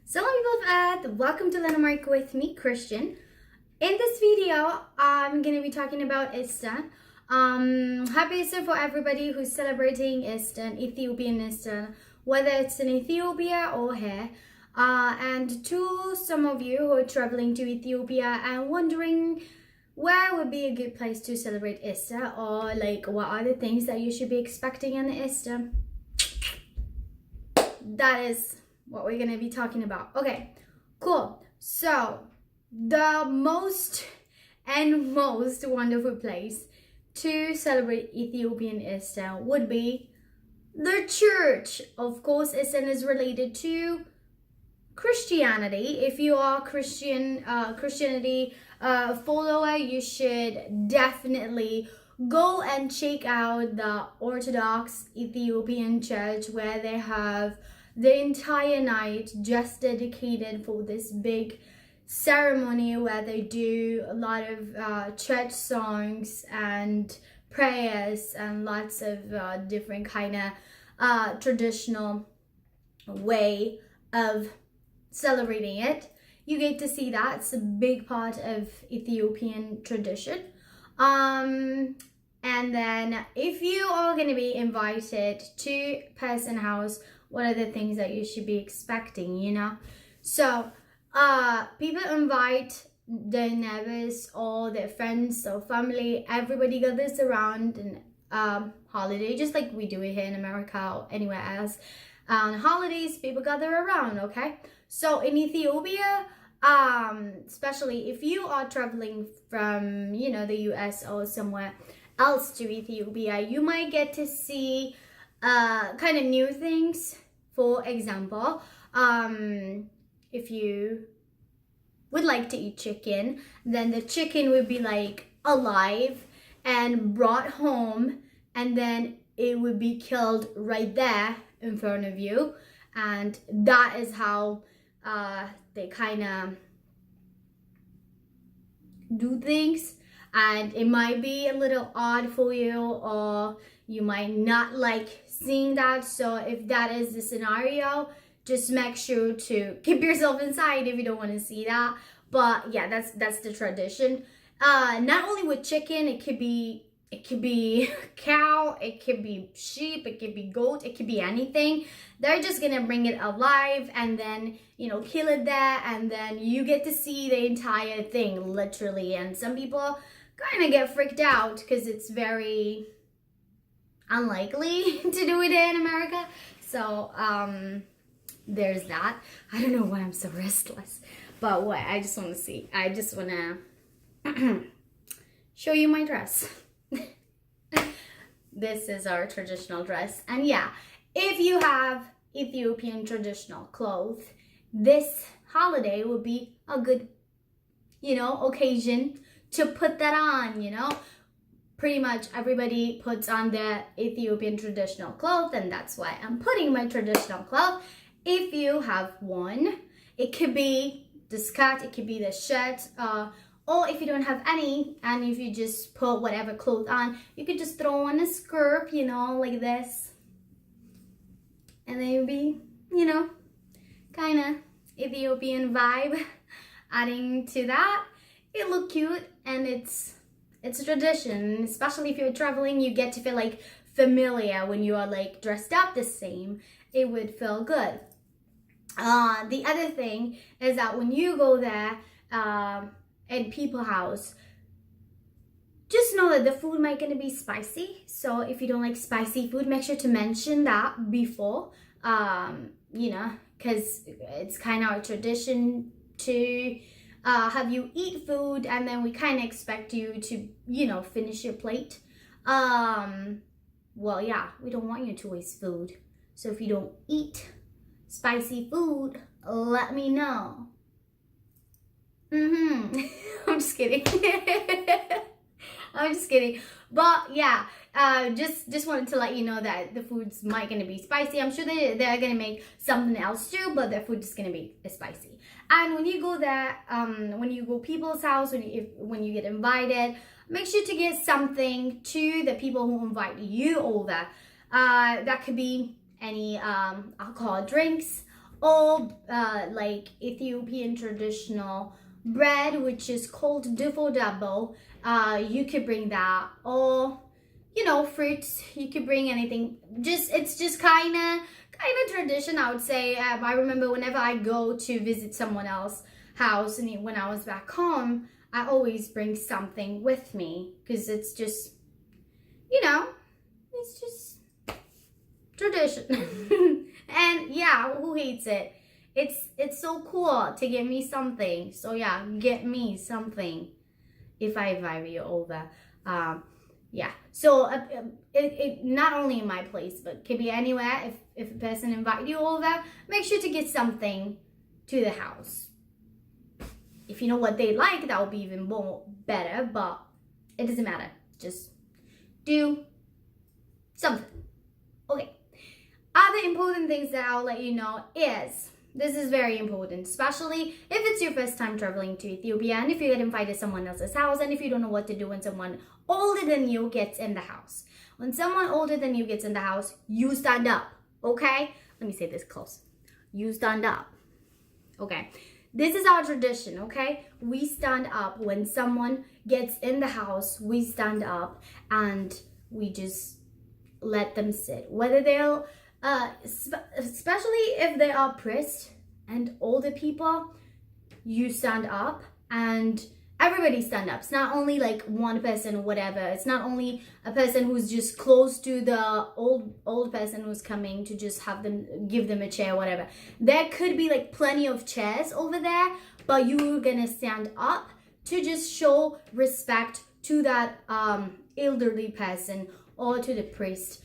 Salam people and welcome to Landmark with me, Christian. In this video, I'm going to be talking about Easter. Happy Easter for everybody who's celebrating Easter, Ethiopian Easter, whether it's in Ethiopia or here. And to some of you who are traveling to Ethiopia and wondering where would be a good place to celebrate Easter, or like what are the things that you should be expecting in Easter, that is what we're gonna be talking about. Okay, cool. So the most wonderful place to celebrate Ethiopian Easter would be the church. Of course, Easter is related to Christianity. If you are Christianity follower, you should definitely go and check out the Orthodox Ethiopian church, where they have the entire night just dedicated for this big ceremony where they do a lot of church songs and prayers and lots of different kind of traditional way of celebrating it. You get to see that. It's a big part of Ethiopian tradition. And then if you are going to be invited to person house, what are the things that you should be expecting, you know? So people invite their neighbors or their friends or family. Everybody gathers around and holiday, just like we do it here in America or anywhere else. On holidays, people gather around, okay? So in Ethiopia, especially if you are traveling from, the US or somewhere else to Ethiopia, you might get to see kind of new things. For example, if you would like to eat chicken, then the chicken would be like alive and brought home, and then it would be killed right there in front of you. And that is how they kind of do things. And it might be a little odd for you, or you might not like seeing that. So if that is the scenario, just make sure to keep yourself inside if you don't want to see that. But yeah, that's the tradition. Not only with chicken, it could be cow, it could be sheep, it could be goat, it could be anything. They're just gonna bring it alive and then kill it there, and then you get to see the entire thing literally. And some people kind of get freaked out because it's very unlikely to do it in America. So there's that. I don't know why I'm so restless, but what I just want to show you my dress. This is our traditional dress. And yeah, if you have Ethiopian traditional clothes, this holiday would be a good occasion to put that on. Pretty much everybody puts on their Ethiopian traditional clothes, and that's why I'm putting my traditional clothes. If you have one, it could be the skirt, it could be the shirt, or if you don't have any, and if you just put whatever clothes on, you could just throw on a skirt, like this, and then you'll be, kind of Ethiopian vibe. Adding to that, it look cute, and it's a tradition. Especially if you're traveling, you get to feel like familiar when you are like dressed up the same. It would feel good. The other thing is that when you go there at people house, just know that the food might gonna be spicy. So if you don't like spicy food, make sure to mention that before, because it's kind of our tradition to have you eat food, and then we kind of expect you to, finish your plate. Well, yeah, we don't want you to waste food. So if you don't eat spicy food, let me know. I'm just kidding. I'm just kidding. But yeah, just wanted to let you know that the food's might gonna be spicy. I'm sure they're gonna make something else too, but their food is gonna be spicy. And when you go there, when you go people's house, when you get invited, make sure to get something to the people who invite you over. That could be any alcohol drinks, or like Ethiopian traditional bread, which is called dufo dabo. You could bring that, or fruits. You could bring anything. It's just kind of tradition, I would say. I remember whenever I go to visit someone else's house, and when I was back home, I always bring something with me because it's just, it's just tradition. And yeah, who hates it? It's so cool to give me something. So yeah, get me something if I invite you over. Yeah, so it not only in my place, but could be anywhere. If a person invite you over, make sure to get something to the house. If you know what they like, that would be even more better, but it doesn't matter. Just do something. Okay. Other important things that I'll let you know is, this is very important, especially if it's your first time traveling to Ethiopia, and if you get invited to someone else's house, and if you don't know what to do when someone older than you gets in the house. When someone older than you gets in the house, you stand up, okay? Let me say this close. You stand up, okay? This is our tradition, okay? We stand up when someone gets in the house. We stand up and we just let them sit. Whether they'll, especially if they are priest and older people, you stand up and everybody stand up. It's not only like one person or whatever. It's not only a person who's just close to the old person who's coming to just give them a chair or whatever. There could be like plenty of chairs over there, but you're gonna stand up to just show respect to that elderly person or to the priest,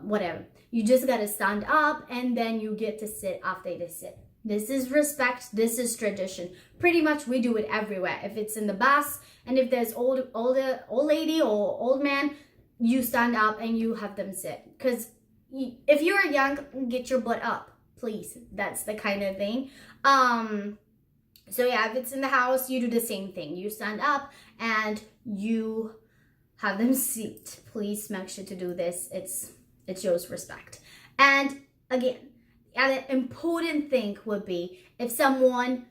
whatever. You just gotta stand up and then you get to sit after they sit. This is respect. This is tradition. Pretty much we do it everywhere. If it's in the bus and if there's old lady or old man, you stand up and you have them sit. Because if you're young, get your butt up, please. That's the kind of thing. So yeah, if it's in the house, you do the same thing. You stand up and you have them sit. Please make sure to do this. It shows respect. And again, the other important thing would be if someone,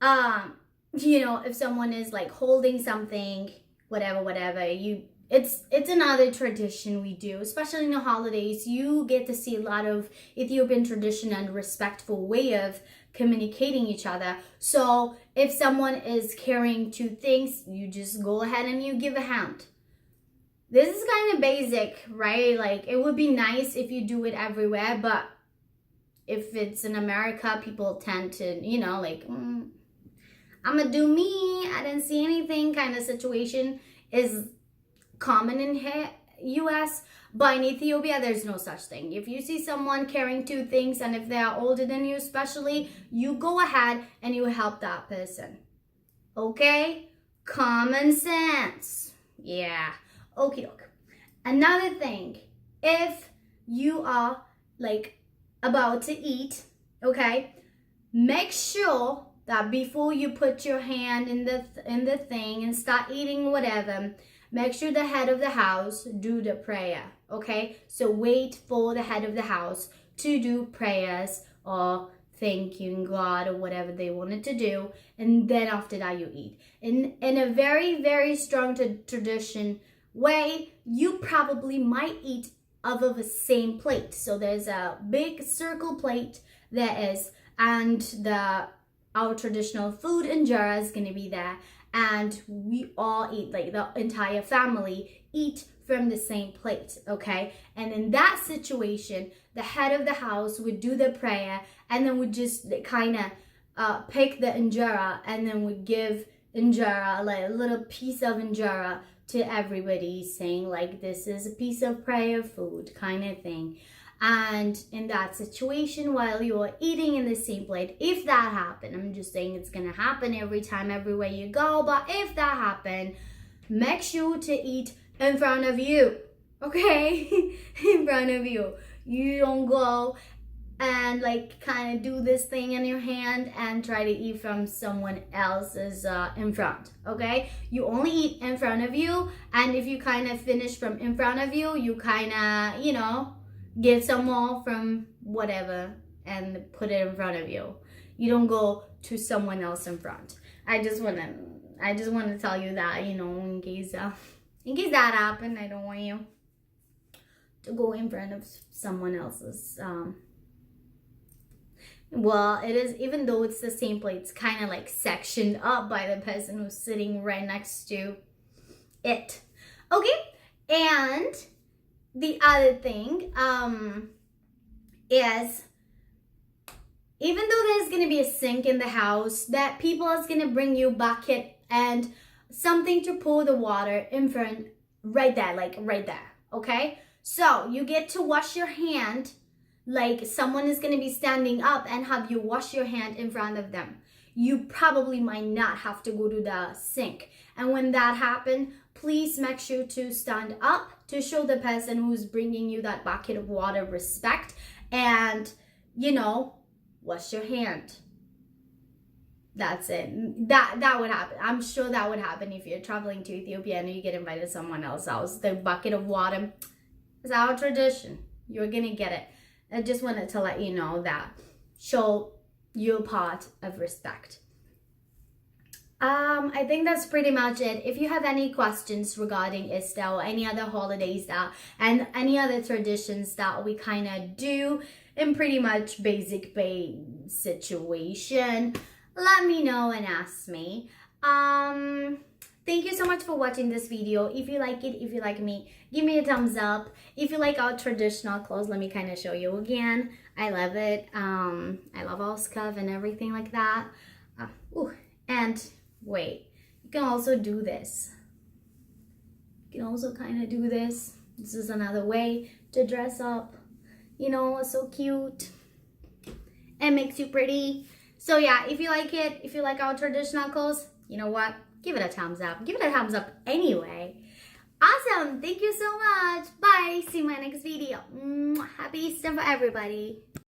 if someone is like holding something, whatever, it's another tradition we do, especially in the holidays. You get to see a lot of Ethiopian tradition and respectful way of communicating each other. So if someone is carrying two things, you just go ahead and you give a hand. This is kind of basic, right? Like, it would be nice if you do it everywhere, but if it's in America, people tend to, I'm gonna do me, I didn't see anything kind of situation is common in US. But in Ethiopia, there's no such thing. If you see someone carrying two things, and if they are older than you especially, you go ahead and you help that person. Okay? Common sense. Yeah. Okie doke. Another thing, if you are like about to eat, okay, make sure that before you put your hand in the thing and start eating whatever, make sure the head of the house do the prayer, okay? So wait for the head of the house to do prayers or thanking God or whatever they wanted to do, and then after that you eat. In a very, very strong tradition way, you probably might eat out of the same plate. So there's a big circle plate there is, and our traditional food injera is gonna be there, and we all eat, like the entire family eat from the same plate, okay? And in that situation, the head of the house would do the prayer, and then would just kind of pick the injera, and then would give injera, like a little piece of injera to everybody, saying like, this is a piece of prayer food kind of thing. And in that situation, while you're eating in the same plate, if that happened, I'm just saying it's gonna happen every time, everywhere you go, but if that happened, make sure to eat in front of you, okay? In front of you. You don't go and like kind of do this thing in your hand and try to eat from someone else's in front, okay? You only eat in front of you, and if you kind of finish from in front of you, you kind of, get some more from whatever and put it in front of you. You don't go to someone else in front. I just want to tell you that, you know, in case that happened, I don't want you to go in front of someone else's. Well, it is, even though it's the same plate, it's kind of like sectioned up by the person who's sitting right next to it. Okay, and the other thing is, even though there's going to be a sink in the house, that people is going to bring you bucket and something to pour the water in front, right there, like right there, okay? So you get to wash your hand, like someone is going to be standing up and have you wash your hand in front of them. You probably might not have to go to the sink. And when that happens, please make sure to stand up to show the person who's bringing you that bucket of water respect, and, you know, wash your hand. That's it. That would happen. I'm sure that would happen if you're traveling to Ethiopia and you get invited to someone else's house. The bucket of water is our tradition. You're gonna get it. I just wanted to let you know that. Show your part of respect. I think that's pretty much it. If you have any questions regarding Easter or any other holidays that, and any other traditions that we kind of do in pretty much basic bay situation, let me know and ask me. Thank you so much for watching this video. If you like it, if you like me, give me a thumbs up. If you like our traditional clothes, let me kind of show you again. I love it. I love all scarf and everything like that. And wait, you can also do this. You can also kind of do this. This is another way to dress up. You know, so cute. It makes you pretty. So yeah, if you like it, if you like our traditional clothes, you know what? Give it a thumbs up. Give it a thumbs up anyway. Awesome. Thank you so much. Bye. See you in my next video. Happy Easter for everybody.